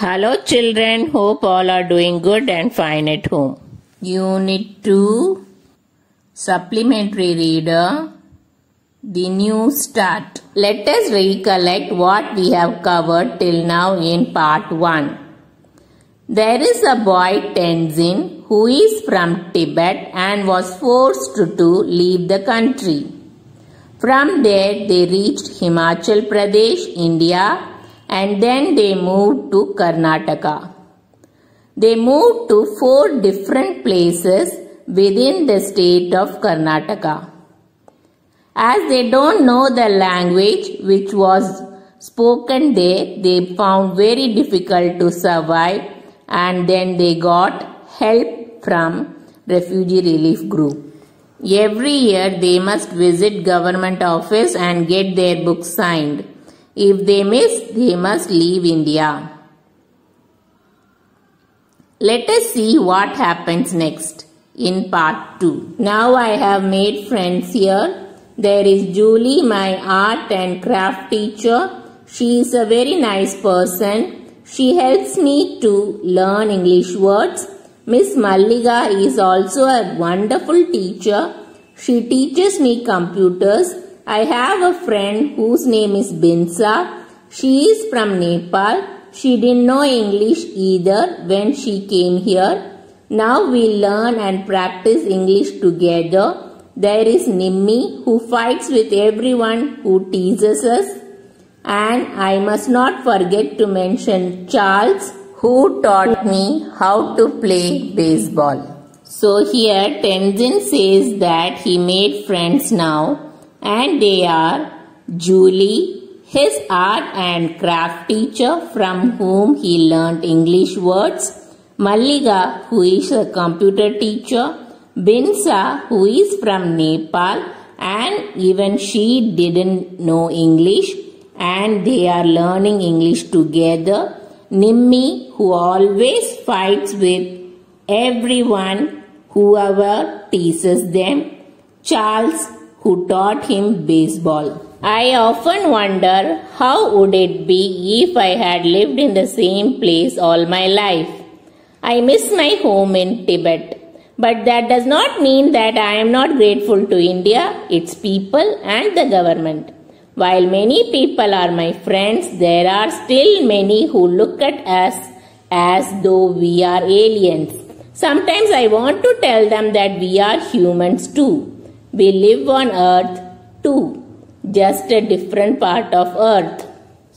Hello children, hope all are doing good and fine at home. Unit 2, Supplementary Reader, The New Start. Let us recollect what we have covered till now in part 1. There is a boy Tenzin who is from Tibet and was forced to leave the country. From there they reached Himachal Pradesh, India, and then they moved to Karnataka. They moved to 4 different places within the state of Karnataka. As they don't know the language which was spoken there, they found very difficult to survive, and then they got help from refugee relief group. Every year they must visit government office and get their books signed. If they miss, they must leave India. Let us see what happens next in part 2. Now I have made friends here. There is Julie, my art and craft teacher. She is a very nice person. She helps me to learn English words. Miss Malliga is also a wonderful teacher. She teaches me computers. I have a friend whose name is Binsa. She is from Nepal. She didn't know English either when she came here. Now we learn and practice English together. There is Nimmi who fights with everyone who teases us. And I must not forget to mention Charles, who taught me how to play baseball. So here Tenzin says that he made friends now. And they are Julie, his art and craft teacher from whom he learnt English words, Malliga, who is a computer teacher, Binsa, who is from Nepal, and even she didn't know English, and they are learning English together, Nimmi, who always fights with everyone, whoever teases them, Charles, who taught him baseball. I often wonder how would it be if I had lived in the same place all my life. I miss my home in Tibet. But that does not mean that I am not grateful to India, its people and the government. While many people are my friends, there are still many who look at us as though we are aliens. Sometimes I want to tell them that we are humans too. We live on earth too, just a different part of earth.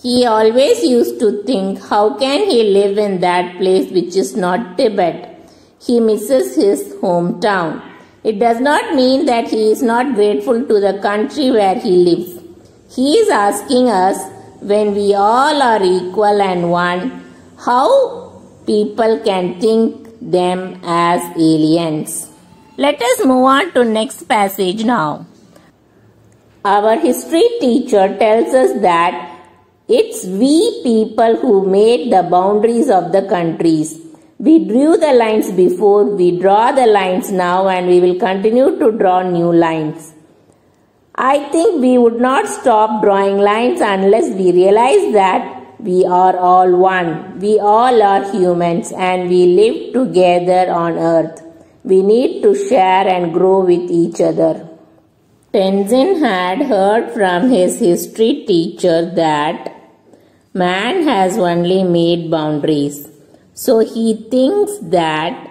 He always used to think, how can he live in that place which is not Tibet? He misses his hometown. It does not mean that he is not grateful to the country where he lives. He is asking us, when we all are equal and one, how people can think them as aliens. Let us move on to next passage now. Our history teacher tells us that it's we people who made the boundaries of the countries. We drew the lines before, we draw the lines now, and we will continue to draw new lines. I think we would not stop drawing lines unless we realize that we are all one. We all are humans and we live together on earth. We need to share and grow with each other. Tenzin had heard from his history teacher that man has only made boundaries. So he thinks that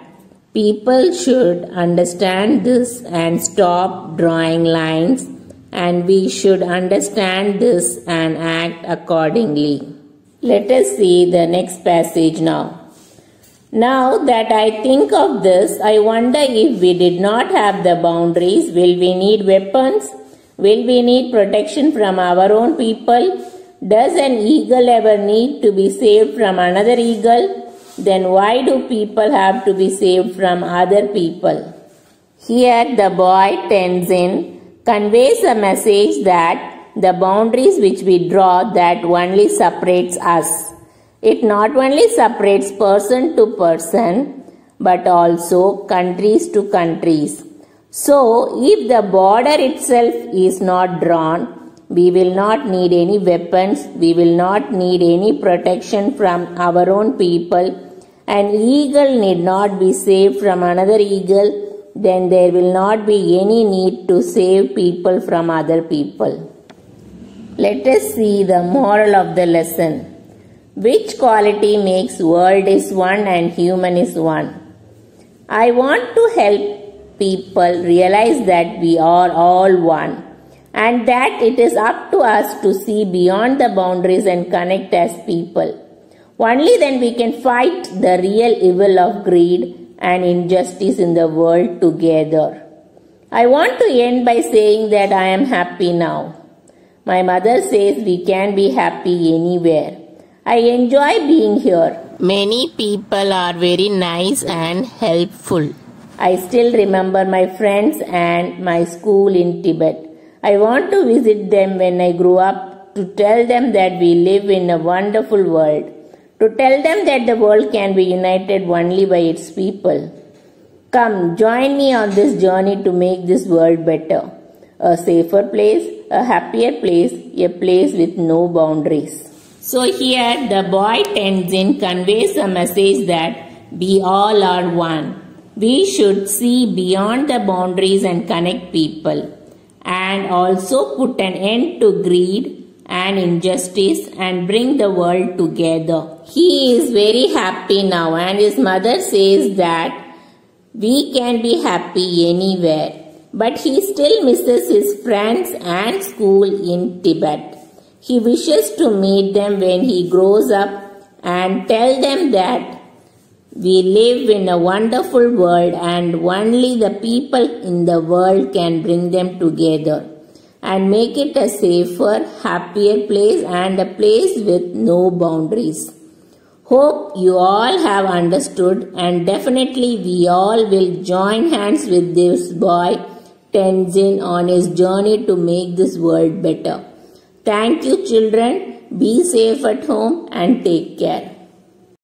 people should understand this and stop drawing lines, and we should understand this and act accordingly. Let us see the next passage now. Now that I think of this, I wonder if we did not have the boundaries, will we need weapons? Will we need protection from our own people? Does an eagle ever need to be saved from another eagle? Then why do people have to be saved from other people? Here the boy Tenzin conveys a message that the boundaries which we draw, that only separates us. It not only separates person to person, but also countries to countries. So, if the border itself is not drawn, We will not need any weapons. We will not need any protection from our own people. An eagle need not be saved from another eagle. Then there will not be any need to save people from other people. Let us see the moral of the lesson. Which quality makes world is one and human is one? I want to help people realize that we are all one, and that it is up to us to see beyond the boundaries and connect as people. Only then we can fight the real evil of greed and injustice in the world together. I want to end by saying that I am happy now. My mother says we can be happy anywhere. I enjoy being here. Many people are very nice and helpful. I still remember my friends and my school in Tibet. I want to visit them when I grow up to tell them that we live in a wonderful world. To tell them that the world can be united only by its people. Come, join me on this journey to make this world better. A safer place, a happier place, a place with no boundaries. So here the boy Tenzin conveys a message that we all are one. We should see beyond the boundaries and connect people, and also put an end to greed and injustice and bring the world together. He is very happy now, and his mother says that we can be happy anywhere. But he still misses his friends and school in Tibet. He wishes to meet them when he grows up and tell them that we live in a wonderful world and only the people in the world can bring them together and make it a safer, happier place and a place with no boundaries. Hope you all have understood, and definitely we all will join hands with this boy Tenzin on his journey to make this world better. Thank you, children. Be safe at home and take care.